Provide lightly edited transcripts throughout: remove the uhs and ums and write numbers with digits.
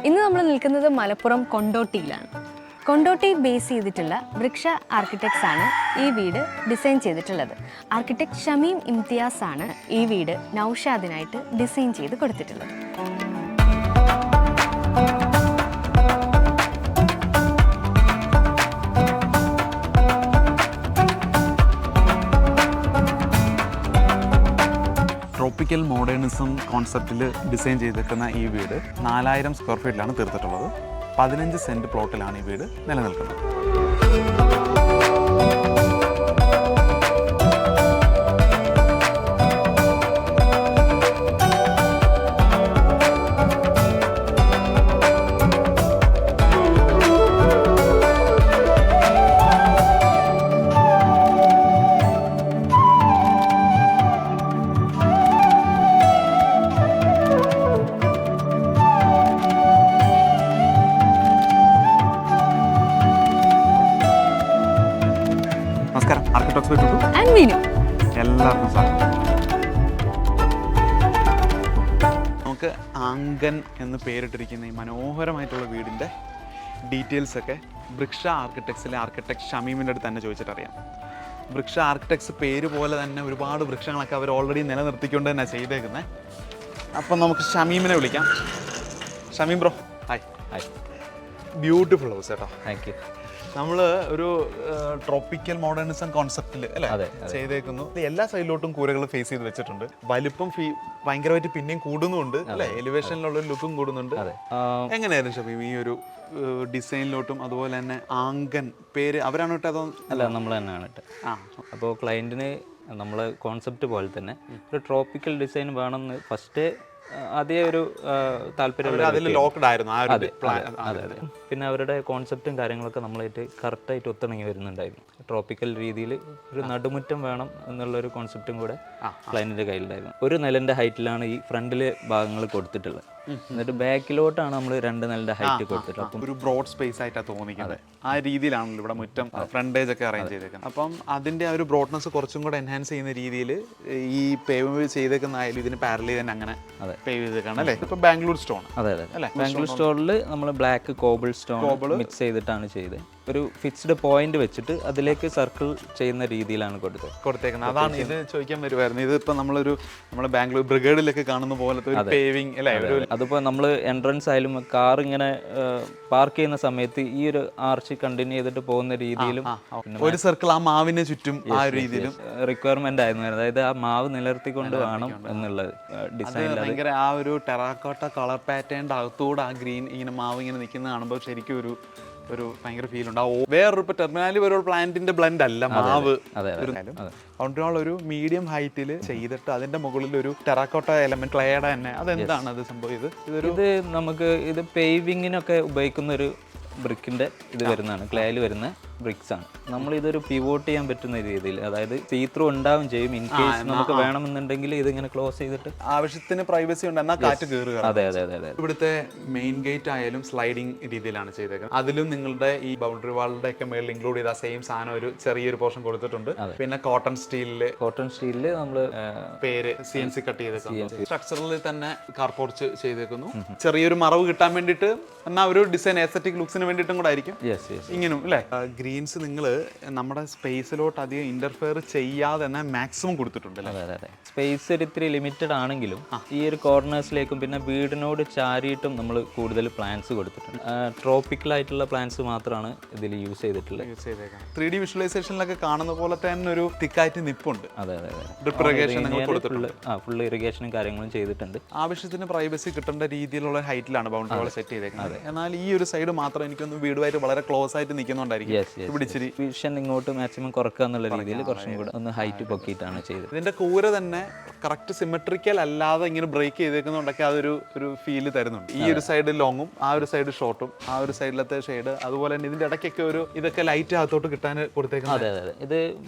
ഇന്ന് നമ്മൾ നിൽക്കുന്നത് മലപ്പുറം കൊണ്ടോട്ടിയിലാണ്. കൊണ്ടോട്ടി ബേസ് ചെയ്തിട്ടുള്ള വൃക്ഷ ആർക്കിടെക്ട്സ് ആണ് ഈ വീട് ഡിസൈൻ ചെയ്തിട്ടുള്ളത്. ആർക്കിടെക്ട് ഷമീം ഇംതിയാസ് ആണ് ഈ വീട് നൗഷാദിനായിട്ട് ഡിസൈൻ ചെയ്ത് കൊടുത്തിട്ടുള്ളത്. ട്രോപ്പിക്കൽ മോഡേണിസം കോൺസെപ്റ്റിൽ ഡിസൈൻ ചെയ്തിരിക്കുന്ന ഈ വീട് 4000 സ്ക്വയർ ഫീറ്റിലാണ് തീർത്തിട്ടുള്ളത്. 15 സെൻറ്റ് പ്ലോട്ടിലാണ് ഈ വീട് നിലനിൽക്കുന്നത്. നമസ്കാരം, ആർക്കിടെക്ട്സ് എല്ലാവർക്കും സ്വാഗതം. നമുക്ക് ആങ്കൻ എന്ന് പേരിട്ടിരിക്കുന്ന ഈ മനോഹരമായിട്ടുള്ള വീടിൻ്റെ ഡീറ്റെയിൽസൊക്കെ വൃക്ഷ ആർക്കിടെക്ട്സിലെ ആർക്കിടെക്ട് ഷമീമിൻ്റെ അടുത്ത് തന്നെ ചോദിച്ചിട്ടറിയാം. വൃക്ഷ ആർക്കിടെക്ട്സ് പേര് പോലെ തന്നെ ഒരുപാട് വൃക്ഷങ്ങളൊക്കെ അവർ ഓൾറെഡി നിലനിർത്തിക്കൊണ്ട് തന്നെ ചെയ്തേക്കുന്നത്. അപ്പം നമുക്ക് ഷമീമിനെ വിളിക്കാം. Shameem bro, hi. Hi. Beautiful house കേട്ടോ. Thank you. നമ്മൾ ഒരു ട്രോപ്പിക്കൽ മോഡേണിസം കോൺസെപ്റ്റിൽ അല്ലേ ചെയ്തേക്കുന്നു. എല്ലാ സൈഡിലോട്ടും കൂരകൾ ഫേസ് ചെയ്ത് വെച്ചിട്ടുണ്ട്. വലിപ്പം ഭയങ്കരമായിട്ട് പിന്നെയും കൂടുന്നുണ്ട് അല്ലേ? എലിവേഷനിലുള്ള ഒരു ലുക്കും കൂടുന്നുണ്ട്. എങ്ങനെയായിരുന്നു ഷമീം ഈ ഒരു ഡിസൈനിലോട്ടും അതുപോലെ തന്നെ ആങ്കൻ പേര് അവരാണ് ഇട്ട് അതോ? അല്ല, നമ്മൾ തന്നെയാണ് ഇട്ട്. അപ്പോൾ ക്ലയൻറ്റിന് നമ്മൾ കോൺസെപ്റ്റ് പോലെ തന്നെ ഒരു ട്രോപ്പിക്കൽ ഡിസൈൻ വേണമെന്ന് ഫസ്റ്റ് അതേ ഒരു താല്പര്യം. അതെ. പിന്നെ അവരുടെ കോൺസെപ്റ്റും കാര്യങ്ങളൊക്കെ നമ്മളായിട്ട് കറക്റ്റായിട്ട് ഒത്തിണങ്ങി വരുന്നുണ്ടായിരുന്നു. ട്രോപ്പിക്കൽ രീതിയിൽ ഒരു നടുമുറ്റം വേണം എന്നുള്ളൊരു കോൺസെപ്റ്റും കൂടെ ക്ലയൻറ്റിൻ്റെ കയ്യിലുണ്ടായിരുന്നു. ഒരു നിലൻ്റെ ഹൈറ്റിലാണ് ഈ ഫ്രണ്ടിലെ ഭാഗങ്ങൾ കൊടുത്തിട്ടുള്ളത്. എന്നിട്ട് ബാക്കിലോട്ടാണ് നമ്മൾ 2 നിലൻ്റെ ഹൈറ്റ് കൊടുത്തിട്ടുള്ളത്. അപ്പം ഒരു ബ്രോഡ് സ്പേസ് ആയിട്ടാണ് തോന്നിക്കുന്നത്. ആ രീതിയിലാണല്ലോ ഇവിടെ മുറ്റം ഫ്രണ്ടേജ് ഒക്കെ അറേഞ്ച് ചെയ്തേക്കുന്നത്. അപ്പം അതിൻ്റെ ആ ഒരു ബ്രോഡ്നെസ് കുറച്ചും കൂടെ എൻഹാൻസ് ചെയ്യുന്ന രീതിയിൽ ഈ പേവ് ചെയ്തേക്കുന്ന ആയാലും ഇതിന് പാരലി തന്നെ അങ്ങനെ പേവ് ചെയ്തേക്കാണ് അല്ലേ? ഇപ്പൊ ബാംഗ്ലൂർ സ്റ്റോൺ. അതെ. ബാംഗ്ലൂർ സ്റ്റോണിൽ നമ്മൾ ബ്ലാക്ക് കോബിൾ സ്റ്റോൺ മിക്സ് ചെയ്തിട്ടാണ് ചെയ്തത്. ഒരു ഫിക്സ്ഡ് പോയിന്റ് വെച്ചിട്ട് അതിലേക്ക് സർക്കിൾ ചെയ്യുന്ന രീതിയിലാണ് കൊടുത്തേക്കുന്നത്. അതാണ് ഇത് ചോദിക്കാൻ വരുമായിരുന്നു. ഇതിപ്പോ നമ്മള് ബാംഗ്ലൂർ ബ്രിഗേഡിലൊക്കെ കാണുന്ന പോലത്തെ ഒരു പേവിംഗ് അല്ലേ? അതിപ്പോൾ നമ്മൾ എൻട്രൻസ് ആയാലും കാർ ഇങ്ങനെ പാർക്ക് ചെയ്യുന്ന സമയത്ത് ഈ ഒരു ആർച്ച് കണ്ടിന്യൂ ചെയ്തിട്ട് പോകുന്ന രീതിയിലും ഒരു സർക്കിൾ ആ മാവിന് ചുറ്റും ആ ഒരു രീതിയിലും റിക്വയർമെന്റ് ആയിരുന്നു. അതായത് ആ മാവ് നിലനിർത്തിക്കൊണ്ട് വേണം എന്നുള്ളത് ഡിസൈൻ. ഭയങ്കര ആ ഒരു ടെറാക്കോട്ട കളർ പാറ്റേണിന്റെ അകത്തൂടെ ആ ഗ്രീൻ ഇങ്ങനെ മാവ് ഇങ്ങനെ നിൽക്കുന്നത് കാണുമ്പോൾ ശരിക്കും ഒരു ഭയങ്കര ഫീൽ ഉണ്ടാവും. വേറൊരു ഇപ്പൊ ടെർമിനാലി ഒരു പ്ലാന്റിന്റെ ബ്ലെൻഡ് അല്ല മാവ്. അതുകൊണ്ടാണ് ഒരു മീഡിയം ഹൈറ്റിൽ ചെയ്തിട്ട് അതിന്റെ മുകളിൽ ഒരു ടെറാക്കോട്ട എലമെന്റ് ക്ലേയുടെ തന്നെ. അതെന്താണ് അത് സംഭവം? ഇത് നമുക്ക് ഇത് പേവിങ്ങിനൊക്കെ ഉപയോഗിക്കുന്ന ഒരു ബ്രിക്കിന്റെ ഇത് വരുന്നതാണ്. ക്ലേയിൽ വരുന്ന ബ്രിക്സ് ആണ്. നമ്മൾ ഇതൊരു പിവോട്ട് ചെയ്യാൻ പറ്റുന്ന രീതിയിൽ, അതായത് സീത്രൂ ഉണ്ടാവും ചെയ്യും. ഇൻ കേസ് നമുക്ക് വേണമെന്നുണ്ടെങ്കിൽ ഇതിങ്ങനെ ക്ലോസ് ചെയ്തിട്ട് ആവശ്യത്തിന് പ്രൈവസി ഉണ്ട്, എന്നാൽ കാറ്റ് കയറുക. അതെ. ഇവിടുത്തെ മെയിൻ ഗേറ്റ് ആയാലും സ്ലൈഡിംഗ് രീതിയിലാണ് ചെയ്തേക്കുന്നത്. അതിലും നിങ്ങളുടെ ഈ ബൗണ്ടറി വാളിന്റെ ഒക്കെ മേളിൽ ഇൻക്ലൂഡ് ചെയ്ത സെയിം സാധനം ഒരു ചെറിയൊരു പോർഷൻ കൊടുത്തിട്ടുണ്ട്. പിന്നെ കോട്ടൺ സ്റ്റീലില് നമ്മള് പേര് CNC കട്ട് ചെയ്തേക്കുന്നു. സ്ട്രക്ചറിൽ തന്നെ കാർ പോർച്ച് ചെയ്തേക്കുന്നു. ചെറിയൊരു മറവ് കിട്ടാൻ വേണ്ടിയിട്ട്, എന്നാൽ ഒരു ഡിസൈൻ എസ്തെറ്റിക് ലുക്സിന് വേണ്ടിയിട്ടും കൂടെ ആയിരിക്കും ഇങ്ങനും അല്ലേ? ഗ്രീൻസ് നിങ്ങൾ നമ്മുടെ സ്പേസിലോട്ട് അധികം ഇന്റർഫിയർ ചെയ്യാതെ തന്നെ മാക്സിമം കൊടുത്തിട്ടുണ്ട്. അതെ. സ്പേസ് ഇത്തിരി ലിമിറ്റഡ് ആണെങ്കിലും ഈ ഒരു കോർണേഴ്സിലേക്കും പിന്നെ വീടിനോട് ചാരിയിട്ടും നമ്മൾ കൂടുതൽ പ്ലാന്റ്സ് കൊടുത്തിട്ടുണ്ട്. ട്രോപ്പിക്കൽ ആയിട്ടുള്ള പ്ലാന്റ്സ് മാത്രമാണ് ഇതിൽ യൂസ് ചെയ്തിട്ടുള്ളത്. 3D വിഷ്വലൈസേഷനിലൊക്കെ കാണുന്ന പോലെ തന്നെ ഒരു തിക്കായിട്ട് നിപ്പുണ്ട്. അതെ. ഡ്രിപ്പ് ഇറിഗേഷൻ ഫുൾ ഇറിഗേഷനും കാര്യങ്ങളും ചെയ്തിട്ടുണ്ട്. ആവശ്യത്തിന് പ്രൈവസി കിട്ടേണ്ട രീതിയിലുള്ള ഹൈറ്റിലാണ് ബൗണ്ടറി വാൾ സെറ്റ് ചെയ്തേക്കുന്നത്. എന്നാൽ ഈ ഒരു സൈഡ് മാത്രം എനിക്കൊന്ന് വീടുമായിട്ട് വളരെ ക്ലോസ് ആയിട്ട് നിൽക്കുന്നുണ്ടായിരിക്കും. വിഷൻ ഇങ്ങോട്ട് മാക്സിമം കുറക്കുക എന്നുള്ള രീതിയിൽ കുറച്ചും കൂടെ ഒന്ന് ഹൈറ്റ് പൊക്കിയിട്ടാണ് ചെയ്തത്. ഇതിന്റെ കൂര തന്നെ കറക്റ്റ് സിമെട്രിക്കൽ അല്ലാതെ ഇങ്ങനെ ബ്രേക്ക് ചെയ്തേക്കുന്നതുകൊണ്ടൊക്കെ അതൊരു ഫീല് തരുന്നുണ്ട്. ഈ ഒരു സൈഡ് ലോങ്ങും ആ ഒരു സൈഡ് ഷോർട്ടും ആ ഒരു സൈഡിലത്തെ ഷെയ്ഡ്, അതുപോലെ തന്നെ ഇതിന്റെ ഇടയ്ക്കൊക്കെ ഇതൊക്കെ ലൈറ്റ് അകത്തോട്ട് കിട്ടാൻ കൊടുത്തേക്കുന്നത്. അതെ. ഇത്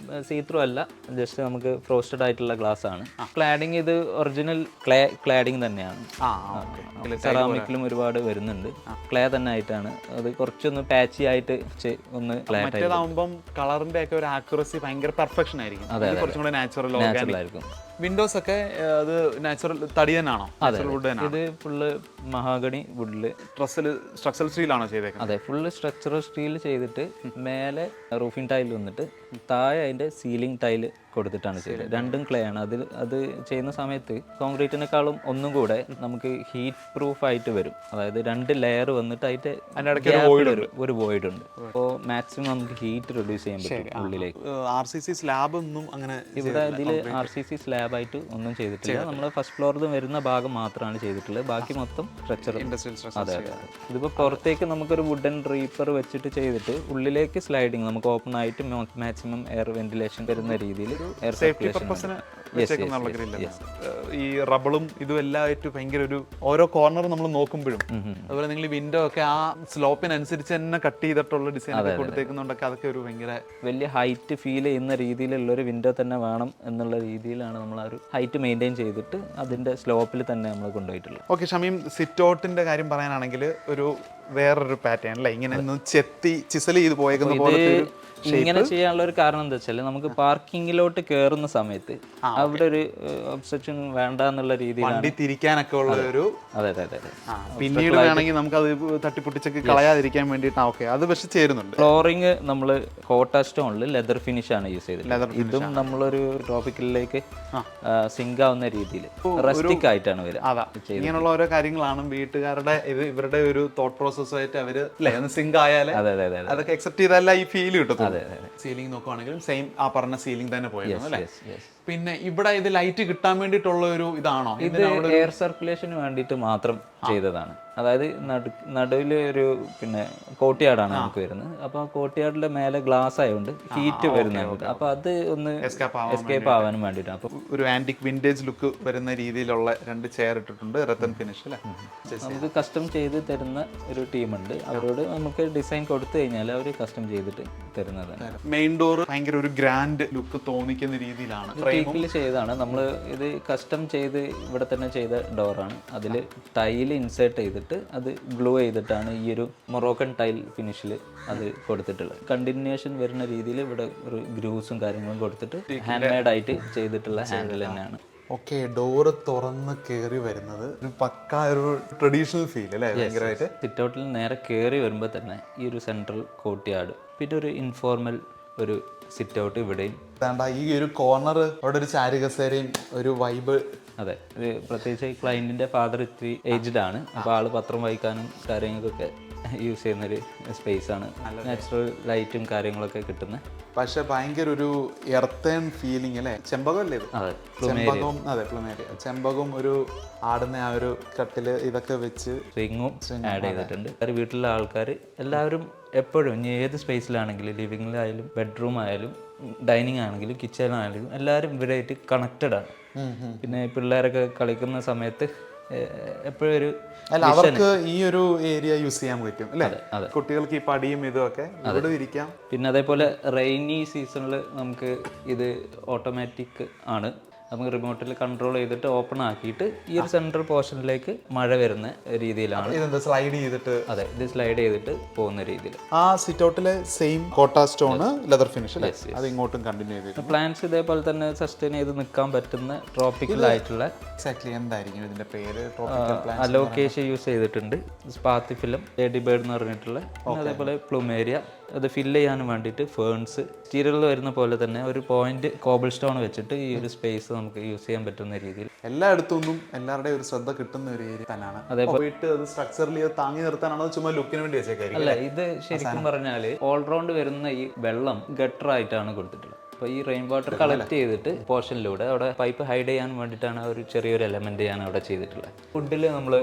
സീത്രൂ അല്ല, ജസ്റ്റ് നമുക്ക് ഫ്രോസ്റ്റഡ് ആയിട്ടുള്ള ഗ്ലാസ് ആണ്. ക്ലാഡിങ് ഇത് ഒറിജിനൽ ക്ലാഡിങ് തന്നെയാണ്. സെറാമിക്കിലും ഒരുപാട് വരുന്നുണ്ട്. ക്ലേ തന്നെ ആയിട്ടാണ്. അത് കുറച്ചൊന്ന് പാച്ചി ആയിട്ട് ഒന്ന് മറ്റേതാവുമ്പം കളറിന്റെ ഒക്കെ ഒരു ആക്യുറസി ഭയങ്കര പെർഫെക്ഷൻ ആയിരിക്കും. കുറച്ചും കൂടെ നാച്ചുറൽ ആയിരിക്കും. വിൻഡോസ് ഒക്കെ അത് നാച്ചുറൽ തടി തന്നെയാണോ? നാച്ചുറൽ വുഡ് തന്നെയാണ്. ഇത് ഫുള്ള് മഹാഗണി വുഡില് സ്ട്രക്ചറൽ സ്റ്റീലാണോ ചെയ്തേക്കുന്നത്? അതെ, ഫുള്ള് സ്ട്രക്ചറൽ സ്റ്റീൽ ചെയ്തിട്ട് മേലെ റൂഫിംഗ് ടൈൽ വന്നിട്ട് താഴെ അതിന്റെ സീലിംഗ് ടൈല് കൊടുത്തിട്ടാണ് ചെയ്തത്. രണ്ടും ക്ലേ ആണ്. അത് ചെയ്യുന്ന സമയത്ത് കോൺക്രീറ്റിനേക്കാളും ഒന്നും കൂടെ നമുക്ക് ഹീറ്റ് പ്രൂഫ് ആയിട്ട് വരും. അതായത് 2 ലെയർ വന്നിട്ട് ഒരു വോയിഡ് ഉണ്ട്. അപ്പോൾ മാക്സിമം നമുക്ക് ഹീറ്റ് റെഡ്യൂസ് ചെയ്യാൻ പറ്റും ഉള്ളിലേക്ക്. RCC സ്ലാബ് ഒന്നും അങ്ങനെ ഇവിടെ ഇതിൽ RCC സ്ലാബ് ആയിട്ട് ഒന്നും ചെയ്തിട്ടില്ല. നമ്മൾ ഫസ്റ്റ് ഫ്ലോറിൽ വരുന്ന ഭാഗം മാത്രമാണ് ചെയ്തിട്ടുള്ളത്. ബാക്കി മൊത്തം സ്ട്രക്ചർ. അതെ അതെ. ഇതിപ്പോൾ പുറത്തേക്ക് നമുക്കൊരു വുഡൻ ഡ്രീപ്പർ വെച്ചിട്ട് ചെയ്തിട്ട് ഉള്ളിലേക്ക് സ്ലൈഡിങ് നമുക്ക് ഓപ്പൺ ആയിട്ട് മാക്സിമം എയർ വെന്റിലേഷൻ വരുന്ന രീതിയിൽ എയർ സർക്കുലേഷൻ. ഈ റബിളും ഇതും എല്ലാം ആയിട്ട് ഭയങ്കര ഒരു ഓരോ കോർണർ നമ്മൾ നോക്കുമ്പോഴും അതുപോലെ നിങ്ങൾ ഈ വിൻഡോ ഒക്കെ ആ സ്ലോപ്പിനനുസരിച്ച് തന്നെ കട്ട് ചെയ്തിട്ടുള്ള ഡിസൈൻ കൊടുത്തേക്കുന്നുണ്ടൊക്കെ അതൊക്കെ ഒരു ഭയങ്കര വലിയ ഹൈറ്റ് ഫീൽ ചെയ്യുന്ന രീതിയിലുള്ള ഒരു വിൻഡോ തന്നെ വേണം എന്നുള്ള രീതിയിലാണ് നമ്മൾ ആ ഒരു ഹൈറ്റ് മെയിൻറ്റെയിൻ ചെയ്തിട്ട് അതിന്റെ സ്ലോപ്പിൽ തന്നെ നമ്മൾ കൊണ്ടുപോയിട്ടുള്ളത്. ഓക്കെ ഷമീം, സിറ്റ് ഔട്ടിന്റെ കാര്യം പറയാനാണെങ്കിൽ ഒരു വേറൊരു പാറ്റേൺ അല്ലേ, ഇങ്ങനെ ചെത്തി ചിസൽ ചെയ്ത് പോയേക്കുന്ന പോലെ. ഇങ്ങനെ ചെയ്യാനുള്ള ഒരു കാരണം എന്താ വെച്ചാൽ നമുക്ക് പാർക്കിങ്ങിലോട്ട് കയറുന്ന സമയത്ത് അവിടെ ഒരു ഒബ്സ്ട്രക്ഷൻ വേണ്ട എന്നുള്ള രീതിയിൽ തിരിക്കാനൊക്കെ ഉള്ള ഒരു. അതെ അതെ അതെ. പിന്നീട് വേണമെങ്കിൽ നമുക്ക് അത് തട്ടിപ്പൊട്ടിച്ചൊക്കെ കളയാതിരിക്കാൻ വേണ്ടിയിട്ട് ഓക്കെ അത് പക്ഷെ ചേരുന്നുണ്ട്. ഫ്ലോറിങ് നമ്മൾ കോട്ട സ്റ്റോണിൽ ലെതർ ഫിനിഷ് ആണ് യൂസ് ചെയ്തത്. ഇതും നമ്മളൊരു ട്രോപ്പിക്കലിലേക്ക് സിങ്ക് ആവുന്ന രീതിയിൽ റസ്റ്റിക് ആയിട്ടാണ് വരിക. അതാ ഇങ്ങനെയുള്ള ഓരോ കാര്യങ്ങളാണ് വീട്ടുകാരുടെ ഇവരുടെ ഒരു തോട്ട് പ്രോസസ്സായിട്ട് അവര് അല്ലേ ഒന്ന് സിങ്ക് ആയാലേ അതൊക്കെ അക്സെപ്റ്റ് ചെയ്താലേ ഈ ഫീൽ കിട്ടും. സീലിംഗ് നോക്കുവാണെങ്കിലും സെയിം ആ പറഞ്ഞ സീലിംഗ് തന്നെ പോയിരുന്നു അല്ലേ. പിന്നെ ഇവിടെ ഇത് ലൈറ്റ് കിട്ടാൻ വേണ്ടിയിട്ടുള്ള ഒരു ഇതാണോ? ഇത് എയർ സർക്കുലേഷന് വേണ്ടിയിട്ട് മാത്രം ചെയ്തതാണ്. അതായത് നടുവിൽ ഒരു പിന്നെ കോട്ടിയാടാണ് നമുക്ക് വരുന്നത്. അപ്പോൾ കോട്ടിയാടിന്റെ മേലെ ഗ്ലാസ് ആയതുകൊണ്ട് ഹീറ്റ് വരുന്നുണ്ട്. അപ്പോൾ അത് ഒന്ന് എസ്കേപ്പ് ആവാനും വേണ്ടിയിട്ടാണ്. അപ്പോൾ ഒരു ആന്റിക് വിന്റേജ് ലുക്ക് വരുന്ന രീതിയിലുള്ള 2 ചെയർ ഇട്ടിട്ടുണ്ട്, റത്തൻ ഫിനിഷ് അല്ലേ. നമുക്ക് കസ്റ്റം ചെയ്ത് തരുന്ന ഒരു ടീമുണ്ട്. അവരോട് നമുക്ക് ഡിസൈൻ കൊടുത്തു കഴിഞ്ഞാൽ അവർ കസ്റ്റം ചെയ്തിട്ട് തരുന്നതാണ്. മെയിൻ ഡോർ ഭയങ്കര ഒരു ഗ്രാൻഡ് ലുക്ക് തോന്നിക്കുന്ന രീതിയിലാണ് ചെയ്താണ്. നമ്മൾ ഇത് കസ്റ്റം ചെയ്ത് ഇവിടെ തന്നെ ചെയ്ത ഡോറാണ്. അതിൽ ടൈൽ ഇൻസേർട്ട് ചെയ്തിട്ട് അത് ഗ്ലൂ ചെയ്തിട്ടാണ് ഈ ഒരു മൊറോക്കൻ ടൈൽ ഫിനിഷിൽ അത് കൊടുത്തിട്ടുള്ളത്. കണ്ടിന്യൂഷൻ വരുന്ന രീതിയിൽ ഇവിടെ ഒരു ഗ്രൂസും കാര്യങ്ങളും കൊടുത്തിട്ട് ഹാൻഡ് മെയ്ഡ് ആയിട്ട് ചെയ്തിട്ടുള്ള ഹാൻഡിൽ തന്നെയാണ്. ഓക്കെ, ഡോറ് തുറന്ന് കയറി വരുന്നത് ഒരു പക്ക ഒരു ട്രഡീഷണൽ ഫീൽ അല്ലേ ഭയങ്കരമായിട്ട്. സിറ്റ് ഔട്ടിൽ നേരെ കയറി വരുമ്പോൾ തന്നെ ഈ ഒരു സെൻട്രൽ കോർട്ട്യാർഡ്, പിന്നെ ഒരു ഇൻഫോർമൽ ഒരു സിറ്റ് ഔട്ട് ഇവിടെയും. ഈ ഒരു കോർണർ അവിടെ ഒരു ചാരുകസേരയും ഒരു വൈബ്. അതെ, പ്രത്യേകിച്ച് ക്ലയന്റിന്റെ ഫാദർ ഇത്തിരി ഏജ്ഡ് ആണ്. അപ്പോൾ ആള് പത്രം വായിക്കാനും കാര്യങ്ങൾക്കൊക്കെ യൂസ് ചെയ്യുന്നൊരു സ്പേസ് ആണ്. നാച്ചുറൽ ലൈറ്റും കാര്യങ്ങളൊക്കെ കിട്ടുന്ന, പക്ഷെ ഭയങ്കര ഒരു എർത്തേൺ ഫീലിംഗ് അല്ലേ. ചെമ്പകം അല്ലേ ഇത്? ചെമ്പകവും. അതെ, പ്ലുമേരിയ. ചെമ്പകവും ഒരു ആടുന്ന ആ ഒരു കട്ടില് ഇതൊക്കെ വെച്ച് സ്വിങ്ങും ആഡ് ചെയ്തിട്ടുണ്ട്. വീട്ടിലെ ആൾക്കാർ എല്ലാവരും എപ്പോഴും ഇനി ഏത് സ്പേസിലാണെങ്കിലും, ലിവിങ്ങിലായാലും ബെഡ്റൂം ആയാലും ഡൈനിങ് ആണെങ്കിലും കിച്ചണിലാണെങ്കിലും എല്ലാവരും ഇവരായിട്ട് കണക്റ്റഡ് ആണ്. പിന്നെ പിള്ളേരൊക്കെ കളിക്കുന്ന സമയത്ത് എപ്പോഴും ഒരു അവർക്ക് ഈ ഒരു ഏരിയ യൂസ് ചെയ്യാൻ പറ്റും അല്ലേ. കുട്ടികൾക്ക് ഈ പടിയും ഇതൊക്കെ ഇവിടെ ഇരിക്കാം. പിന്നെ അതേപോലെ റെയിനി സീസണിൽ നമുക്ക് ഇത് ഓട്ടോമാറ്റിക് ആണ്. നമുക്ക് റിമോട്ടിൽ കൺട്രോൾ ചെയ്തിട്ട് ഓപ്പൺ ആക്കിയിട്ട് ഈ ഒരു സെൻട്രൽ പോർഷനിലേക്ക് മഴ വരുന്ന രീതിയിലാണ് സ്ലൈഡ് ചെയ്തിട്ട്. അതെ, ഇത് സ്ലൈഡ് ചെയ്തിട്ട് പോകുന്ന രീതിയിൽ. ആ സിറ്റ് ഔട്ടിലെ സെയിം കോട്ട സ്റ്റോൺ ലെതർ ഫിനിഷ് അല്ലേ, അത് ഇങ്ങോട്ടും കണ്ടിന്യൂ ചെയ്തിട്ട്. പ്ലാന്റ്സ് ഇതേപോലെ തന്നെ സസ്റ്റെയിൻ ചെയ്ത് നിൽക്കാൻ പറ്റുന്ന ട്രോപ്പിക്കൽ ആയിട്ടുള്ള. എക്സാക്ട്ലി എന്തായിരിക്കും ഇതിന്റെ പേര്? അലോക്കേഷ്യ യൂസ് ചെയ്തിട്ടുണ്ട്. സ്പാത്തിഫിലം, ലേഡി ബേർഡ് എന്ന് പറഞ്ഞിട്ടുള്ള, അതേപോലെ പ്ലുമേരിയ. അത് ഫില്ല് ചെയ്യാനും വേണ്ടിയിട്ട് ഫേൺസ്. സ്റ്റീരിയലിൽ വരുന്ന പോലെ തന്നെ ഒരു പോയിന്റ് കോബിൾ സ്റ്റോൺ വെച്ചിട്ട് ഈ ഒരു സ്പേസ് നമുക്ക് യൂസ് ചെയ്യാൻ പറ്റുന്ന രീതിയിൽ എല്ലായിടത്തും എല്ലാവരുടെയും ഒരു ശ്രദ്ധ കിട്ടുന്ന ഒരു ഏരിയ തന്നെയാണ്. അതേപോലെ സ്ട്രക്ചറിൽ താങ്ങി നിർത്താനാണോ ചുമ്മാ ലുക്കിന് വേണ്ടി വെച്ചേക്കായിരിക്കും? അല്ല, ഇത് ശരിക്കും പറഞ്ഞാൽ ഓൾറൗണ്ട് വരുന്ന ഈ വെള്ളം ഗട്ടർ ആയിട്ടാണ് കൊടുത്തിട്ടുള്ളത്. അപ്പോൾ ഈ റെയിൻ വാട്ടർ കളക്ട് ചെയ്തിട്ട് പോർഷനിലൂടെ അവിടെ പൈപ്പ് ഹൈഡ് ചെയ്യാൻ വേണ്ടിയിട്ടാണ് ഒരു ചെറിയൊരു എലമെന്റ് ഞാൻ അവിടെ ചെയ്തിട്ടുള്ളത്. ഫുഡിൽ നമ്മൾ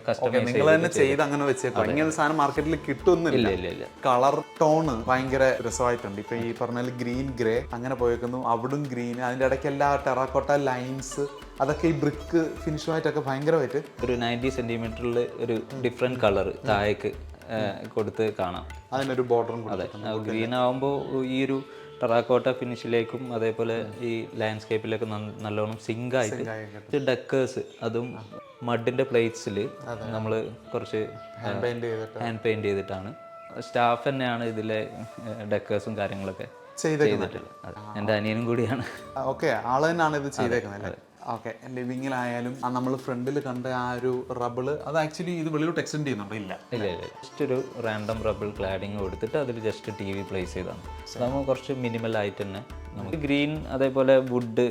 കസ്റ്റമൈസ് ചെയ്ത് അങ്ങനെ വെച്ചേക്കും. ഇങ്ങനെ സാധനം മാർക്കറ്റിൽ കിട്ടുന്നില്ല. ഇല്ല. കളർ ടോണ് ഭയങ്കര രസമായിട്ടുണ്ട്. ഇപ്പൊ ഈ പറഞ്ഞ ഗ്രീൻ ഗ്രേ അങ്ങനെ പോയേക്കുന്നു, അവിടും ഗ്രീൻ, അതിന്റെ ഇടയ്ക്ക് എല്ലാ ടെറാക്കോട്ട ലൈൻസ് അതൊക്കെ ഈ ബ്രിക്ക് ഫിനിഷുമായിട്ടൊക്കെ ഭയങ്കരമായിട്ട് ഒരു 90 സെന്റിമീറ്ററിൽ ഒരു ഡിഫറെന്റ് കളർ താഴേക്ക് കൊടുത്ത് കാണാം. അതിനൊരു ബോർഡറും. അതെ, ഗ്രീൻ ആവുമ്പോൾ ഈ ഒരു ടെറാക്കോട്ട ഫിനിഷിലേക്കും അതേപോലെ ഈ ലാൻഡ്സ്കേപ്പിലൊക്കെ നല്ലോണം സിങ്ക് ആയിട്ട്. ഡെക്കേഴ്സ്, അതും മഡിന്റെ പ്ലേറ്റ്സിൽ നമ്മൾ കുറച്ച് ഹാൻഡ് പെയിന്റ് ചെയ്തിട്ടാണ്. സ്റ്റാഫ് തന്നെയാണ് ഇതിലെ ഡെക്കേഴ്സും കാര്യങ്ങളൊക്കെ ചെയ്തേക്കുന്നത്. എൻ്റെ അനിയനും കൂടിയാണ്. ഓക്കെ, ആള് തന്നെയാണ് ഇത് ചെയ്തേക്കുന്നത് അല്ലേ? ഓക്കെ, ലിവിങ്ങിലായാലും നമ്മൾ ഫ്രണ്ടിൽ കണ്ട ആ ഒരു റബിള് അത് ആക്ച്വലി ഇത് വെളിയിലോട്ട് എക്സ്റ്റെൻഡ് ചെയ്യുന്നുണ്ടോ? ഇല്ല, ജസ്റ്റ് ഒരു റാൻഡം റബിൾ ക്ലാഡിങ് കൊടുത്തിട്ട് അതിൽ ജസ്റ്റ് ടി വി പ്ലേസ് ചെയ്താണ്. അതാകുമ്പോൾ കുറച്ച് മിനിമൽ ആയിട്ട് തന്നെ നമുക്ക് ഗ്രീൻ അതേപോലെ വുഡ്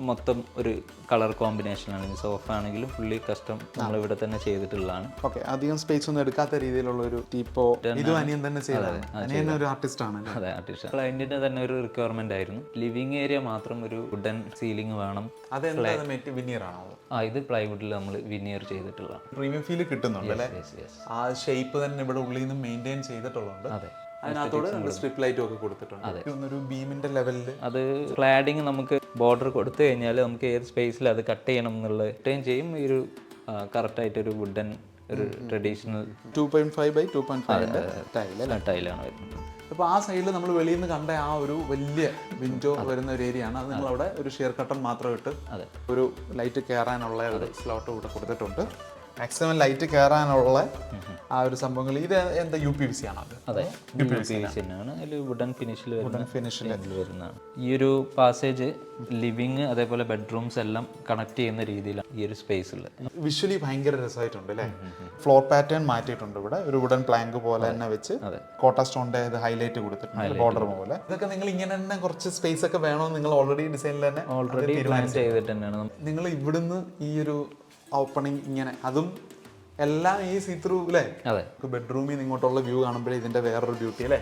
മൊത്തം ഒരു കളർ കോമ്പിനേഷനാണ്. സോഫ ആണെങ്കിലും ഫുള്ളി കസ്റ്റം നമ്മളിവിടെ തന്നെ ചെയ്തിട്ടുള്ളതാണ്. ഓക്കെ, അധികം സ്പേസ് ഒന്നും എടുക്കാത്ത രീതിയിലുള്ള ഒരു ടീപ്പോ. ഇതും അനിയൻ തന്നെ ചെയ്തത്. അനിയൻ ഒരു ആർട്ടിസ്റ്റ് ആണ്. അതെ, ആർട്ടിസ്റ്റ്. ക്ലയന്റിന്റെ തന്നെ ഒരു റിക്വയർമെന്റ് ആയിരുന്നു. ലിവിങ് ഏരിയ മാത്രം ഒരു വുഡൻ സീലിംഗ് വേണം. വിനിയർ ആണോ? ഇത് പ്ലൈവുഡിൽ നമ്മൾ വിനിയർ ചെയ്തിട്ടുള്ളതാണ്. പ്രീമിയം ഫീൽ കിട്ടുന്നുണ്ട് അല്ലേ? ആ ഷേപ്പ് തന്നെ ഇവിടെ ഉള്ളിൽ നിന്ന് മെയിൻറ്റെയിൻ ചെയ്തിട്ടുള്ളതുണ്ട്. അതെ, അതിനകത്തോട് സ്ട്രിപ്പ് ലൈറ്റും ഒക്കെ കൊടുത്തിട്ടുണ്ട്. ഒരു ബീമിന്റെ ലെവലിൽ അത് ക്ലാഡിങ് നമുക്ക് ബോർഡർ കൊടുത്തു കഴിഞ്ഞാൽ നമുക്ക് ഏത് സ്പേസിൽ അത് കട്ട് ചെയ്യണം എന്നുള്ളത് റിട്ടേൺ ചെയ്യും. ഈ ഒരു കറക്റ്റായിട്ടൊരു വുഡൻ ഒരു ട്രഡീഷണൽ 2.5x2.5 ടൈലാണ് വരുന്നത്. അപ്പോൾ ആ സൈഡിൽ നമ്മൾ വെളിയിൽ നിന്ന് കണ്ട ആ ഒരു വലിയ വിൻഡോ വരുന്ന ഒരു ഏരിയ ആണ്. അത് നിങ്ങളവിടെ ഒരു ഷെയർ കട്ടൺ മാത്രം ഇട്ട് ഒരു ലൈറ്റ് കയറാനുള്ള ഒരു സ്ലോട്ട് ഇവിടെ കൊടുത്തിട്ടുണ്ട്. മാക്സിമം ലൈറ്റ് കയറാനുള്ള ആ ഒരു സംഭവങ്ങൾ. ഇത് എന്താ UPVC ആണോ? അതെ, UPVC ആണ്. അതിൽ വുഡൻ ഫിനിഷിൽ വരുന്നതാണ്. ഈ ഒരു പാസേജ് ലിവിങ് അതേപോലെ ബെഡ്റൂംസ് എല്ലാം കണക്ട് ചെയ്യുന്ന രീതിയിലാണ് ഈ ഒരു സ്പേസ് ഉള്ളത്. വിഷ്വലി ഭയങ്കര രസമായിട്ടുണ്ട് അല്ലേ? ഫ്ലോർ പാറ്റേൺ മാറ്റിയിട്ടുണ്ട്. ഇവിടെ ഒരു വുഡൻ പ്ലാങ്ക് പോലെ തന്നെ വെച്ച് കോട്ട സ്റ്റോണിന്റെ ഹൈലൈറ്റ് കൊടുത്തിട്ടുണ്ട്, ബോർഡർ പോലെ. ഇതൊക്കെ നിങ്ങൾ ഇങ്ങനെ തന്നെ കുറച്ച് സ്പേസ് ഒക്കെ വേണമെന്ന് നിങ്ങൾ ഓൾറെഡി ഡിസൈനിൽ തന്നെ പ്ലാൻ ചെയ്തിട്ട് തന്നെയാണ്. നിങ്ങൾ ഇവിടുന്ന് ഈ ഒരു ഓപ്പണിങ് ഇങ്ങനെ അതും എല്ലാം ഈ സീ ത്രൂ അല്ലേ? അതെ, ബെഡ്റൂമിൽ നിന്ന് ഇങ്ങോട്ടുള്ള വ്യൂ കാണുമ്പോഴേ ഇതിന്റെ വേറൊരു ബ്യൂട്ടി അല്ലേ?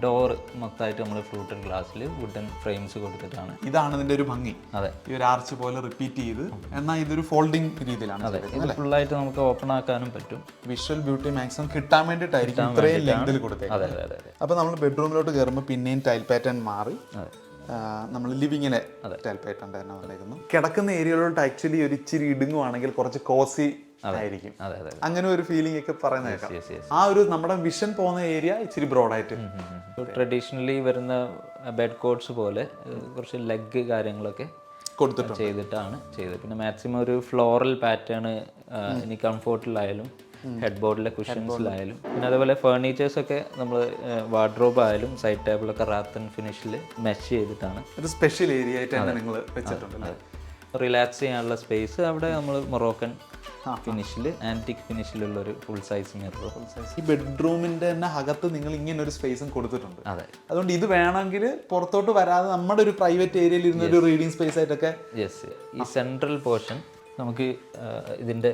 ഡോർ മൊത്തമായിട്ട് നമ്മൾ ഫ്ലൂട്ടഡ് ഗ്ലാസ്സിൽ വുഡൻ ഫ്രെയിംസ് കൊടുത്തിട്ടാണ്. ഇതാണ് ഇതിന്റെ ഒരു ഭംഗി. അതെ, ഈ ഒരു ആർച്ച് പോലെ റിപ്പീറ്റ് ചെയ്ത് എന്നാൽ ഇതൊരു ഫോൾഡിംഗ് രീതിയിലാണ്. ഫുള്ളായിട്ട് നമുക്ക് ഓപ്പൺ ആക്കാനും പറ്റും. വിഷ്വൽ ബ്യൂട്ടി മാക്സിമം കിട്ടാൻ വേണ്ടിയിട്ടായിരിക്കും ഇത്രയും ലെങ്തിൽ കൊടുത്തേക്കുന്നത്. അതെ അതെ അതെ. അപ്പോൾ നമ്മൾ ബെഡ്റൂമിലോട്ട് കയറുമ്പോൾ പിന്നെയും ടൈൽ പാറ്റേൺ മാറി നമ്മൾ ലിവിങ്ങിലെ ടൈൽ പാറ്റേൺ തന്നെ വന്നേക്കുന്നു. കിടക്കുന്ന ഏരിയയിലോട്ട് ആക്ച്വലി ഒരു ഇച്ചിരി ഇടുങ്ങുവാണെങ്കിൽ കുറച്ച് കോസി ആയിരിക്കും. അങ്ങനെ ഒരു ഫീലിംഗ് ഒക്കെ പറയുന്നേക്കാം. ആ ഒരു നമ്മുടെ വിഷൻ പോകുന്ന ഏരിയ ഇച്ചിരി ബ്രോഡായിട്ട് ട്രഡീഷണലി വരുന്ന ബെഡ് കോട്ട്സ് പോലെ കുറച്ച് ലെഗ് കാര്യങ്ങളൊക്കെ കൊടുത്തിട്ടുണ്ട് ചെയ്തിട്ടാണ് ചെയ്തത്. പിന്നെ മാക്സിമം ഒരു ഫ്ലോറൽ പാറ്റേൺ ഇനി കംഫോർട്ടിലായാലും ഹെഡ് ബോർഡിലെ കുഷൻസിലായാലും പിന്നെ അതേപോലെ ഫേർണിച്ചേഴ്സ് ഒക്കെ നമ്മൾ വാർഡ്രോബ് ആയാലും സൈഡ് ടേബിളൊക്കെ റാത്തൻ ഫിനിഷിൽ മെഷ് ചെയ്തിട്ടാണ് ഒരു സ്പെഷ്യൽ ഏരിയ ആയിട്ടാണ് നിങ്ങൾ വെച്ചിട്ടുണ്ട്. റിലാക്സ് ചെയ്യാനുള്ള സ്പേസ് അവിടെ നമ്മൾ മൊറോക്കൻ ഫിനിഷിൽ ആന്റിക് ഫിനിഷിലുള്ള ഒരു ഫുൾ സൈസ് മിറർ. ഈ ബെഡ്റൂമിന്റെ തന്നെ അകത്ത് നിങ്ങൾ ഇങ്ങനെ ഒരു സ്പേസും കൊടുത്തിട്ടുണ്ട്. അതെ, അതുകൊണ്ട് ഇത് വേണമെങ്കിൽ പുറത്തോട്ട് വരാതെ നമ്മുടെ ഒരു പ്രൈവറ്റ് ഏരിയയിൽ ഇരുന്ന ഒരു റീഡിംഗ് സ്പേസ് ആയിട്ടൊക്കെ. യെസ്, ഈ സെൻട്രൽ പോർഷൻ നമുക്ക് ഇതിന്റെ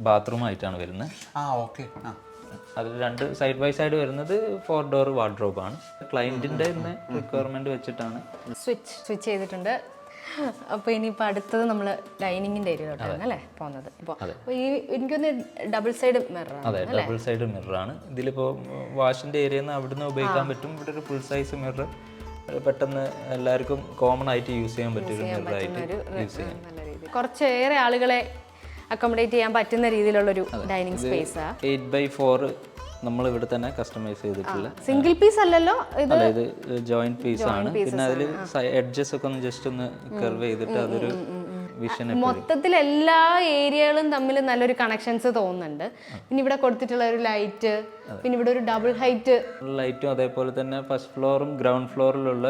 ബാത്റൂം ആയിട്ടാണ് വരുന്നത്. ഓക്കെ. അതിൽ രണ്ട് സൈഡ് ബൈ സൈഡ് വരുന്നത് 4 ഡോർ വാർഡ്രോബ് ആണ്. ക്ലയന്റിന്റെ തന്നെ റിക്വയർമെന്റ് വെച്ചിട്ടാണ് സ്വിച്ച് ചെയ്തിട്ടുണ്ട്. അപ്പോൾ ഇനിയിപ്പോൾ അടുത്തത് നമ്മൾ ഡൈനിങ്ങിൻ്റെ ഏരിയയിലോട്ടാണ് അല്ലേ പോകുന്നത്. ഇപ്പോൾ ഈ എനിക്കൊന്ന് ഡബിൾ സൈഡ് മിററാണ്. അതെ, ഡബിൾ സൈഡ് മിററാണ്. ഇതിലിപ്പോൾ വാഷിൻ്റെ ഏരിയയിൽ നിന്ന് അവിടുന്ന് ഉപയോഗിക്കാൻ പറ്റും. ഇവിടെ ഒരു ഫുൾ സൈസ് മിറർ പെട്ടെന്ന് എല്ലാവർക്കും കോമൺ ആയിട്ട് യൂസ് ചെയ്യാൻ പറ്റിയൊരു മിററായിട്ട് യൂസ് ചെയ്യാം. കുറച്ചേറെ ആളുകളെ അക്കോമഡേറ്റ് ചെയ്യാൻ പറ്റുന്ന രീതിയിലുള്ളൊരു ഡൈനിങ് സ്പേസാ. 8x4 നമ്മൾ ഇവിടെ തന്നെ കസ്റ്റമൈസ് ചെയ്തിട്ടുള്ള സിംഗിൾ പീസ് അല്ലല്ലോ ഇത്? അല്ല, ഇത് ജോയിന്റ് പീസ് ആണ്. പിന്നെ അതിൽ എഡ്ജസ് ഒക്കെ ഒന്ന് ജസ്റ്റ് ഒന്ന് കർവ് ചെയ്തിട്ട് അതൊരു വിഷൻ. മൊത്തത്തിൽ എല്ലാ ഏരിയകളും തമ്മിൽ നല്ലൊരു കണക്ഷൻസ് തോന്നുന്നുണ്ട്. പിന്നെ ഇവിടെ കൊടുത്തിട്ടുള്ള ഒരു ലൈറ്റ്, പിന്നെ ഇവിടെ ഒരു ഡബിൾ ഹൈറ്റ് ലൈറ്റും അതേപോലെ തന്നെ ഫസ്റ്റ് ഫ്ലോറും ഗ്രൗണ്ട് ഫ്ലോറിലുള്ള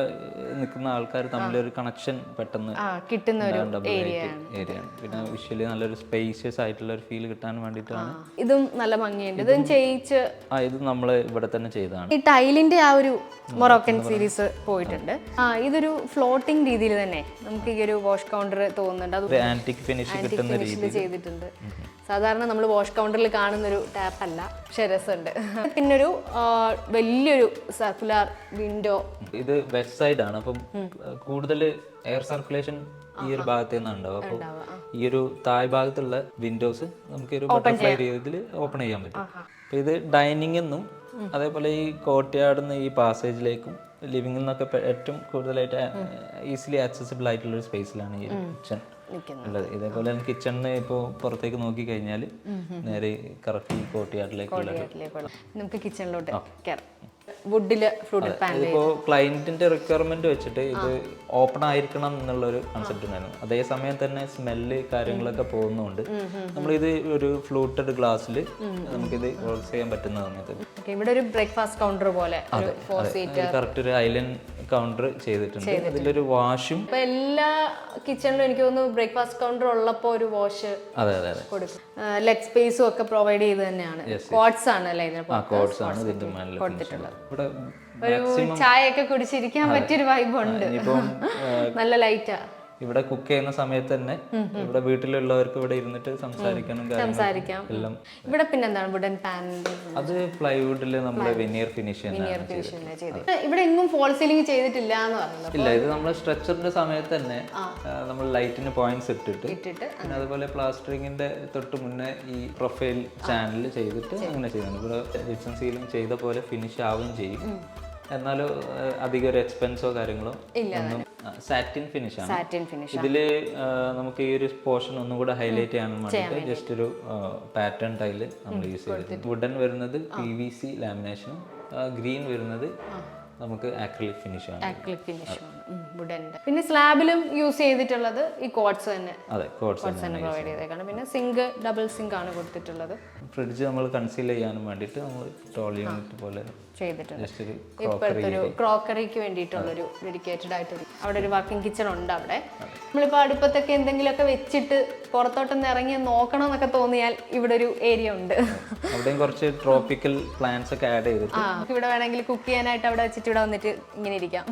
നിൽക്കുന്ന ആൾക്കാർ തമ്മിലൊരു കണക്ഷൻ പെട്ടെന്ന് കിട്ടുന്ന ഒരു ഏരിയയാണ്. പിന്നെ വിഷ്വലി നല്ലൊരു സ്പേഷ്യസ് ആയിട്ടുള്ള ഒരു ഫീൽ കിട്ടാൻ വേണ്ടിയിട്ടാണ്. ഇതും നല്ല ഭംഗിയുണ്ട്. ഇതും ചെയ്യിച്ച് ഇത് നമ്മൾ ഇവിടെ തന്നെ ചെയ്തതാണ്. ഈ ടൈലിന്റെ ആ ഒരു മൊറോക്കൻ സീരീസ് പോയിട്ടുണ്ട്. ഇതൊരു ഫ്ലോട്ടിംഗ് രീതിയിൽ തന്നെ നമുക്ക് ഈ ഒരു വാഷ് കൗണ്ടർ തോന്നുന്നുണ്ട്. അത് ആന്റിക് ഫിനിഷ് കിട്ടുന്ന രീതിയിൽ ചെയ്തിട്ടുണ്ട്. സാധാരണ നമ്മൾ വാഷ് കൗണ്ടറിൽ കാണുന്നൊരു ടാപ്പ് അല്ല, പക്ഷേ രസമുണ്ട്. പിന്നൊരു വലിയൊരു സർക്കുലർ വിൻഡോ. ഇത് വെസ്റ്റ് സൈഡ് ആണ്, അപ്പം കൂടുതൽ എയർ സർക്കുലേഷൻ ഈ ഒരു ഭാഗത്ത് നിന്നാണ് ഉണ്ടാവുക. അപ്പോൾ ഈ ഒരു താഴ് ഭാഗത്തുള്ള വിൻഡോസ് നമുക്ക് ഒരു ബട്ടർഫ്ലൈ രീതിയിൽ ഓപ്പൺ ചെയ്യാൻ പറ്റും. അപ്പോൾ ഇത് ഡൈനിങ്ങിൽ നിന്നും അതേപോലെ ഈ കോർട്ട്യാർഡിൽ നിന്ന് ഈ പാസേജിലേക്കും ലിവിങ്ങിൽ നിന്നൊക്കെ ഏറ്റവും കൂടുതലായിട്ട് ഈസിലി ആക്സസിബിൾ ആയിട്ടുള്ള ഒരു സ്പേസിലാണ് ഈ കിച്ചൺ ഉള്ളത്. ഇതേപോലെ തന്നെ കിച്ചണിന് ഇപ്പോൾ പുറത്തേക്ക് നോക്കി കഴിഞ്ഞാൽ നേരെ കറക്റ്റ് ഈ കോർട്ട്യാർഡിലേക്കുള്ള നമുക്ക് കിച്ചണിലോട്ട് കയറാം. വുഡില് ഫ്ലൂട്ടഡ് പാനൽ. ഇപ്പോൾ ക്ലയന്റിന്റെ റിക്വയർമെന്റ് വെച്ചിട്ട് ഇത് ഓപ്പൺ ആയിരിക്കണം എന്നുള്ളൊരു കൺസെപ്റ്റ് ഉണ്ടായിരുന്നു. അതേസമയം തന്നെ സ്മെല്ല് കാര്യങ്ങളൊക്കെ പോകുന്നതുകൊണ്ട് നമ്മളിത് ഒരു ഫ്ലൂട്ടഡ് ഗ്ലാസ്സിൽ നമുക്കിത് ക്ലോസ് ചെയ്യാൻ പറ്റുന്ന സമയത്ത് ഇവിടെ ഒരു ബ്രേക്ക്ഫാസ്റ്റ് കൗണ്ടർ പോലെ കറക്റ്റ് ഒരു ഐലൻഡ് കൗണ്ടർ ചെയ്തിട്ടുണ്ട്. അതിലൊരു വാഷും ഇപ്പൊ എല്ലാ കിച്ചണിലും എനിക്ക് തോന്നുന്നു ബ്രേക്ക്ഫാസ്റ്റ് കൗണ്ടർ ഉള്ളപ്പോ ഒരു വാഷ് അതെ അതെ അതെ കൊടുക്കും. ലെഗ് സ്പേസും ഒക്കെ പ്രൊവൈഡ് ചെയ്ത് തന്നെയാണ്. കോട്സ് ആണ് അല്ലേ കോഡ്സ് ആണ് ഇതിന്റെ മേലെ കൊടുത്തിട്ടുള്ളത്. ഇവിടെ ഒരു ചായയൊക്കെ കുടിച്ചിരിക്കാൻ പറ്റിയൊരു വൈബ് ഉണ്ട്. ഇനിയിപ്പം നല്ല ലൈറ്റാ. ഇവിടെ കുക്ക് ചെയ്യുന്ന സമയത്ത് തന്നെ ഇവിടെ വീട്ടിലുള്ളവർക്ക് ഇവിടെ ഇരുന്നിട്ട് സംസാരിക്കാനും സംസാരിക്കാം. എല്ലാം. ഇവിടെ പിന്നെ എന്താണ് വുഡൻ പാനൽ, അത് പ്ലൈവുഡിൽ നമ്മൾ വെനിയർ ഫിനിഷ് ഇവിടെ എങ്ങും ഫോൾ സീലിംഗ് ചെയ്തിട്ടില്ല എന്ന് പറയുന്നത്. ഇല്ല, ഇത് നമ്മൾ സ്ട്രക്ചറിന്റെ സമയത്ത് തന്നെ നമ്മൾ ലൈറ്റിന് പോയിന്റ്സ് ഇട്ടിട്ട് പിന്നെ അതുപോലെ പ്ലാസ്റ്ററിങ്ങിന്റെ തൊട്ട് മുന്നേ ഈ പ്രൊഫൈൽ ചാനൽ ചെയ്തിട്ട് അങ്ങനെ ചെയ്യുന്നത്. ഇവിടെ ജിപ്സം സീലിംഗ് ചെയ്ത പോലെ ഫിനിഷ് ആവുകയും ചെയ്യും. എന്നാലും അധികം ഒരു എക്സ്പെൻസോ കാര്യങ്ങളോ ഒന്നും. സാറ്റിൻ ഫിനിഷ് ആണ് ഇതില്. നമുക്ക് ഈ ഒരു പോർഷൻ ഒന്നും കൂടെ ഹൈലൈറ്റ് ചെയ്യാൻ വേണ്ടിയിട്ട് ജസ്റ്റ് ഒരു പാറ്റേൺ ടൈല് നമ്മൾ യൂസ് ചെയ്തിട്ടുണ്ട്. വുഡൻ വരുന്നത് PVC ലാമിനേഷനും, ഗ്രീൻ വരുന്നത് നമുക്ക് ആക്രിലിക് ഫിനിഷ് ആണ്. പിന്നെ സ്ലാബിലും യൂസ് ചെയ്തിട്ടുള്ളത് ഈ കോട്സ് തന്നെ. അതെ, കോട്സ് തന്നെ പ്രൊവൈഡ് ചെയ്തേക്കാണ്. പിന്നെ സിങ്ക് ഡബിൾ സിങ്ക് ആണ് കൊടുത്തിട്ടുള്ളത്. ഫ്രിഡ്ജ് നമ്മൾ കൺസീൽ ചെയ്യാനും വേണ്ടിയിട്ട് നമ്മൾ ടോൾ യൂണിറ്റ് പോലെ ചെയ്തിട്ടുണ്ട്. ഇപ്പോഴത്തെ ഒരു ക്രോക്കറിക്ക് വേണ്ടിയിട്ടുള്ളൊരു ഡെഡിക്കേറ്റഡ് ആയിട്ടൊരു അവിടെ ഒരു വർക്കിംഗ് കിച്ചൺ ഉണ്ട്. അവിടെ നമ്മളിപ്പോൾ അടുപ്പത്തൊക്കെ എന്തെങ്കിലുമൊക്കെ വെച്ചിട്ട് പുറത്തോട്ടൊന്ന് ഇറങ്ങി നോക്കണം എന്നൊക്കെ തോന്നിയാൽ ഇവിടെ ഒരു ഏരിയ ഉണ്ട്. അവിടെയും കുറച്ച് ട്രോപ്പിക്കൽ പ്ലാന്റ്സ് ഒക്കെ ആഡ് ചെയ്തിട്ട് ഇവിടെ വേണമെങ്കിൽ കുക്ക് ചെയ്യാനായിട്ട് അവിടെ വെച്ചിട്ട് ഇവിടെ വന്നിട്ട് ഇങ്ങനെ ഇരിക്കാം.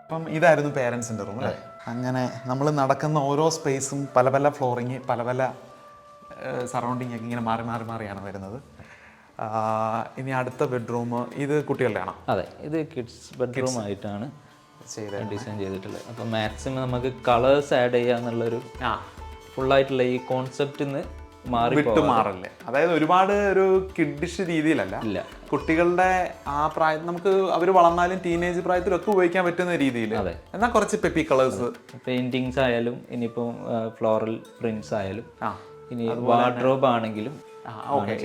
അപ്പം ഇതായിരുന്നു പേരൻസിൻ്റെ റൂം അല്ലേ? അങ്ങനെ നമ്മൾ നടക്കുന്ന ഓരോ സ്പേസും പല പല ഫ്ലോറിങ്, പല പല സറൗണ്ടിങ് ഒക്കെ ഇങ്ങനെ മാറി മാറി മാറിയാണ് വരുന്നത്. ഇനി അടുത്ത ബെഡ്റൂം ഇത് കുട്ടികളുടെ ആണോ? അതെ, ഇത് കിഡ്സ് ബെഡ്റൂം ആയിട്ടാണ് ഡിസൈൻ ചെയ്തിട്ടുള്ളത്. അപ്പം മാക്സിമം നമുക്ക് കളേഴ്സ് ആഡ് ചെയ്യാന്നുള്ളൊരു ഫുള്ളായിട്ടുള്ള ഈ കോൺസെപ്റ്റിന്ന് മാറല്ലേ? അതായത് ഒരുപാട് ഒരു കിഡിഷ് രീതിയിലല്ല, ഇല്ല, കുട്ടികളുടെ ആ പ്രായം നമുക്ക് അവർ വളർന്നാലും ടീനേജ് പ്രായത്തിലൊക്കെ ഉപയോഗിക്കാൻ പറ്റുന്ന രീതിയിൽ. എന്നാൽ കുറച്ച് പെപ്പി കളേഴ്സ്, പെയിന്റിങ്സ് ആയാലും ഇനിയിപ്പം ഫ്ലോറൽ പ്രിന്റ്സ് ആയാലും ഇനി വാർഡ്രോബ് ആണെങ്കിലും.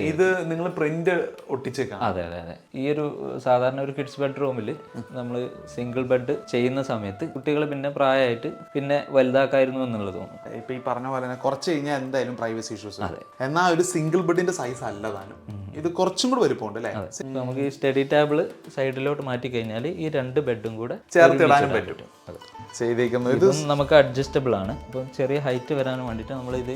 ഇത് നിങ്ങൾ പ്രിന്റ് ഒട്ടിച്ചേക്കാം. അതെ അതെ അതെ. ഈ ഒരു സാധാരണ ഒരു കിഡ്സ് ബെഡ്റൂമിൽ നമ്മൾ സിംഗിൾ ബെഡ് ചെയ്യുന്ന സമയത്ത് കുട്ടികൾ പിന്നെ പ്രായമായിട്ട് പിന്നെ വലുതാക്കായിരുന്നു എന്നുള്ളത് തോന്നുന്നു. ഇപ്പൊ ഈ പറഞ്ഞ പോലെ തന്നെ കുറച്ച് കഴിഞ്ഞാൽ എന്തായാലും പ്രൈവസി ഇഷ്യൂസ്. എന്നാൽ ഒരു സിംഗിൾ ബെഡിന്റെ സൈസ് അല്ല താനും, ഇത് കുറച്ചും കൂടെ വലുപ്പമുണ്ട് അല്ലേ? നമുക്ക് ഈ സ്റ്റഡി ടേബിള് സൈഡിലോട്ട് മാറ്റി കഴിഞ്ഞാൽ ഈ രണ്ട് ബെഡും കൂടെ ചേർത്തിടാനും പറ്റും. ചെയ്തേക്കുന്നത് ഇത് നമുക്ക് അഡ്ജസ്റ്റബിൾ ആണ്. ഇപ്പം ചെറിയ ഹൈറ്റ് വരാൻ വേണ്ടിയിട്ട് നമ്മൾ ഇത്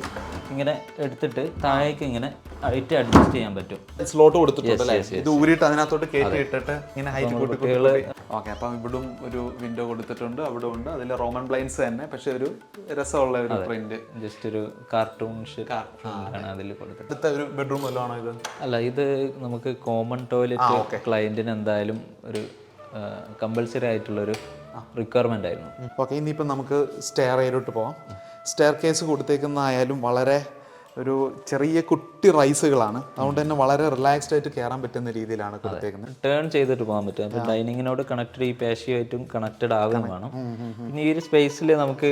ഇങ്ങനെ എടുത്തിട്ട് താഴേക്ക് ഇങ്ങനെ ഹൈറ്റ് അഡ്ജസ്റ്റ് ചെയ്യാൻ പറ്റും. സ്ലോട്ട് കൊടുത്തിട്ടുണ്ട്. ഇത് ഊരിയിട്ട് അതിനകത്തോട്ട് കയറ്റി ഇട്ടിട്ട് ഇങ്ങനെ ഹൈറ്റ് കൂട്ടി. ഓക്കെ, അപ്പം ഇവിടും ഒരു വിൻഡോ കൊടുത്തിട്ടുണ്ട്, അവിടെ ഉണ്ട്. അതിൽ റോമൻ ബ്ലൈൻഡ്സ് തന്നെ, പക്ഷെ ഒരു രസമുള്ള ഒരു പ്രിന്റ്, ജസ്റ്റ് ഒരു കാർട്ടൂൺ ആണ് അതിൽ കൊടുത്തിട്ട്. അടുത്ത ഒരു ബെഡ്റൂം വല്ലതും ആണോ ഇത്? അല്ല, ഇത് നമുക്ക് കോമൺ ടോയ്ലറ്റ് ക്ലയന്റിന് എന്തായാലും ഒരു കമ്പൽസറി ആയിട്ടുള്ളൊരു റിക്വയർമെന്റ് ആയിരുന്നു. ഓക്കെ, ഇനിയിപ്പോൾ നമുക്ക് സ്റ്റെയർ ഏരിയോട്ട് പോവാം. സ്റ്റെയർ കേസ് കൊടുത്തേക്കുന്നതായാലും വളരെ ഒരു ചെറിയ കുട്ടി റൈസുകളാണ്, അതുകൊണ്ട് തന്നെ വളരെ റിലാക്സ്ഡ് ആയിട്ട് കയറാൻ പറ്റുന്ന രീതിയിലാണ് കൊടുത്തേക്കുന്നത്. ടേൺ ചെയ്തിട്ട് പോകാൻ പറ്റും. അപ്പോൾ ഡൈനിങ്ങിനോട് കണക്റ്റഡ്, ഈ പേശിയായിട്ടും കണക്റ്റഡ് ആകും വേണം. ഇനി ഈ ഒരു സ്പേസിൽ നമുക്ക്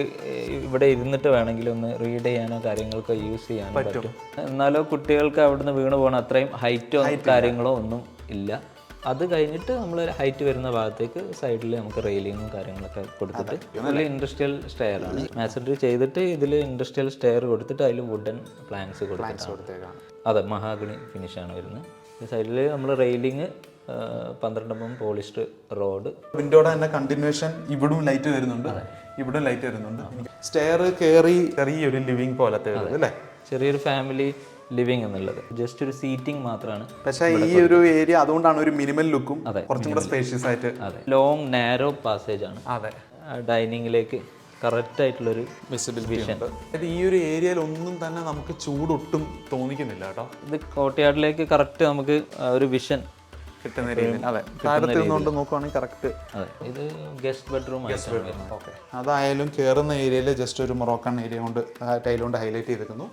ഇവിടെ ഇരുന്നിട്ട് വേണമെങ്കിൽ ഒന്ന് റീഡ് ചെയ്യാനോ കാര്യങ്ങൾക്കോ യൂസ് ചെയ്യാനോ പറ്റും. എന്നാലോ കുട്ടികൾക്ക് അവിടുന്ന് വീണ് പോകണം അത്രയും ഹൈറ്റോ കാര്യങ്ങളോ ഒന്നും ഇല്ല. അത് കഴിഞ്ഞിട്ട് നമ്മൾ ഹൈറ്റ് വരുന്ന ഭാഗത്തേക്ക് സൈഡിൽ നമുക്ക് റെയിലിങ്ങും കാര്യങ്ങളൊക്കെ കൊടുത്തിട്ട് നല്ല ഇൻഡസ്ട്രിയൽ സ്റ്റെയർ ആണ് മാസൻട്രി ചെയ്തിട്ട് ഇതിൽ ഇൻഡസ്ട്രിയൽ സ്റ്റെയർ കൊടുത്തിട്ട് അതിൽ വുഡൻ പ്ലാങ്സ് കൊടുത്തേക്കാണ്. അതെ, മഹാഗണി ഫിനിഷാണ് വരുന്നത്. സൈഡിൽ നമ്മൾ റെയിലിങ് 12 mm പോളിസ്റ്റർ റോഡ്. വിൻഡോയുടെ തന്നെ കണ്ടിന്യൂഷൻ ഇവിടും ലൈറ്റ് വരുന്നുണ്ട്, ഇവിടും ലൈറ്റ് വരുന്നുണ്ട്. സ്റ്റെയർ കയറി ചെറിയൊരു ലിവിങ് പോലത്തെ അല്ലേ? ചെറിയൊരു ഫാമിലി ലിവിങ് എന്നുള്ളത് ജസ്റ്റ് ഒരു സീറ്റിംഗ് മാത്രമാണ്. പക്ഷേ ഈ ഒരു ഏരിയ അതുകൊണ്ടാണ് ഒരു മിനിമൽ ലുക്കും, കുറച്ചും കൂടെ സ്പേഷ്യസ് ആയിട്ട്. അതെ, ലോങ് നാരോ പാസേജ് ആണ്. അതെ, ഡൈനിങ്ങിലേക്ക് കറക്റ്റ് ആയിട്ടുള്ളൊരു വിഷൻ. ഈ ഒരു ഏരിയയിൽ ഒന്നും തന്നെ നമുക്ക് ചൂടൊട്ടും തോന്നിക്കുന്നില്ല കേട്ടോ. ഇത് കോർട്ട്യാർഡിലേക്ക് കറക്റ്റ് നമുക്ക് ഒരു വിഷൻ കിട്ടുന്ന രീതിയിൽ. അതെ, താഴത്ത് നിന്നുകൊണ്ട് നോക്കുവാണെങ്കിൽ കറക്റ്റ്. അതെ, ഇത് ഗസ്റ്റ് ബെഡ്റൂം. ഓക്കെ, അതായാലും കയറുന്ന ഏരിയയിൽ ജസ്റ്റ് ഒരു മൊറോക്കൺ ഏരിയ കൊണ്ട് ടൈൽ കൊണ്ട് ഹൈലൈറ്റ് ചെയ്തിരിക്കുന്നു.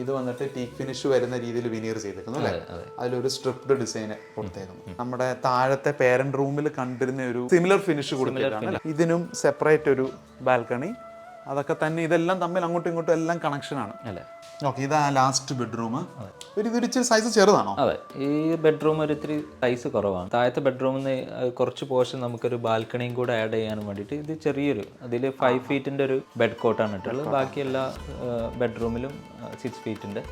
ഇത് വന്നിട്ട് ടീക്ക് ഫിനിഷ് വരുന്ന രീതിയിൽ വിനീർ ചെയ്തിരിക്കുന്നു അല്ലേ? അതിലൊരു സ്ട്രിപ്ഡ് ഡിസൈൻ കൊടുത്തേക്കുന്നു. നമ്മുടെ താഴത്തെ പേരന്റ് റൂമിൽ കണ്ടിരുന്ന ഒരു സിമിലർ ഫിനിഷ് കൊടുത്തിട്ടാണ്. ഇതിനും സെപ്പറേറ്റ് ഒരു ബാൽക്കണി, അതൊക്കെ തന്നെ ഇതെല്ലാം തമ്മിൽ അങ്ങോട്ടും ഇങ്ങോട്ടും എല്ലാം കണക്ഷനാണ്. അല്ലേ? ഓക്കെ, ഇതാ ലാസ്റ്റ് ബെഡ്റൂം. ഇതൊരു ഇച്ചിരി സൈസ് ചെറുതാണോ? അതെ, ഈ ബെഡ്റൂം ഒരു ഇത്തിരി സൈസ് കുറവാണ്. താഴത്തെ ബെഡ്റൂമിൽ നിന്ന് കുറച്ച് പോർഷൻ നമുക്കൊരു ബാൽക്കണിയും കൂടെ ആഡ് ചെയ്യാൻ വേണ്ടിയിട്ട് ഇത് ചെറിയൊരു അതിൽ 5 ഫീറ്റിൻ്റെ ഒരു ബെഡ് കോട്ടാണ് ഇട്ടുള്ളത്. ബാക്കി എല്ലാ ബെഡ്റൂമിലും 6 ഫീറ്റിൻ്റെ.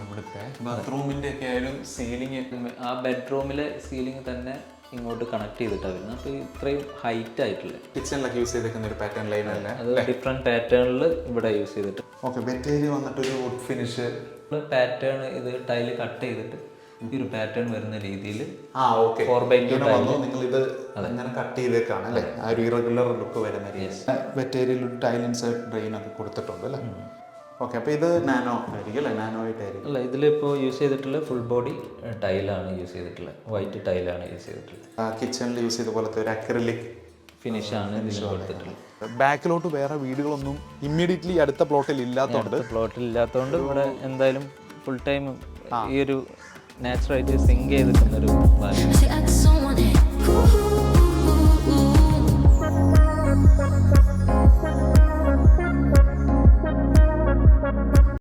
ഇവിടുത്തെ ബാത്റൂമിൻ്റെ ഒക്കെ ആയാലും സീലിംഗ്, ആ ബെഡ്റൂമിലെ സീലിംഗ് തന്നെ ഇങ്ങോട്ട് കണക്ട് ചെയ്തിട്ടാണ് വരുന്നത്. അപ്പോൾ ഇത്രയും ഹൈറ്റ് ആയിട്ടുള്ള കിച്ചണിലൊക്കെ യൂസ് ചെയ്തേക്കുന്ന ഒരു പാറ്റേൺ ലൈൻ അല്ലേ? അത് ഡിഫറെൻറ്റ് പാറ്റേണിൽ ഇവിടെ യൂസ് ചെയ്തിട്ട്. ഓക്കെ, ബെറ്റേരി വന്നിട്ട് ഒരു വുഡ് ഫിനിഷ് പാറ്റേൺ ഇത് ടൈല് കട്ട് ചെയ്തിട്ട് ഈ ഒരു പാറ്റേൺ വരുന്ന രീതിയിൽ 4x2 വന്നു. നിങ്ങൾ ഇത് അങ്ങനെ കട്ട് ചെയ്തേക്കാണ് അല്ലേ? ആ ഒരു ഇറഗുലർ ലുക്ക് വരുന്ന രീതി. ബെറ്റേരിയിൽ ഒരു ടൈൽ ഇൻസേർട്ട് ഡ്രെയിൻ ഒക്കെ കൊടുത്തിട്ടുണ്ട് അല്ലേ? ഓക്കെ, അപ്പോൾ ഇത് നാനോ ആയിരിക്കും അല്ലേ? നാനോ ആയിട്ടായിരിക്കും. അല്ല, ഇതിലിപ്പോൾ യൂസ് ചെയ്തിട്ടുള്ള ഫുൾ ബോഡി ടൈലാണ് യൂസ് ചെയ്തിട്ടുള്ളത്. വൈറ്റ് ടൈലാണ് യൂസ് ചെയ്തിട്ടുള്ളത്. കിച്ചണിൽ യൂസ് ചെയ്ത പോലത്തെ ഒരു അക്രിലിക് ഫിനിഷാണ് ഇതിൽ കൊടുത്തിട്ടുള്ളത്. ബാക്കിലോട്ട് വേറെ വീടുകളൊന്നും ഇമ്മീഡിയറ്റ്ലി അടുത്ത പ്ലോട്ടിൽ ഇല്ലാത്തതുകൊണ്ട് പ്ലോട്ടിൽ ഇല്ലാത്തതുകൊണ്ട് ഇവിടെ എന്തായാലും ഫുൾ ടൈം ഈ ഒരു നാച്ചുറായിട്ട് സിങ്ക് ചെയ്തിട്ടുള്ളൊരു ഭാഗം.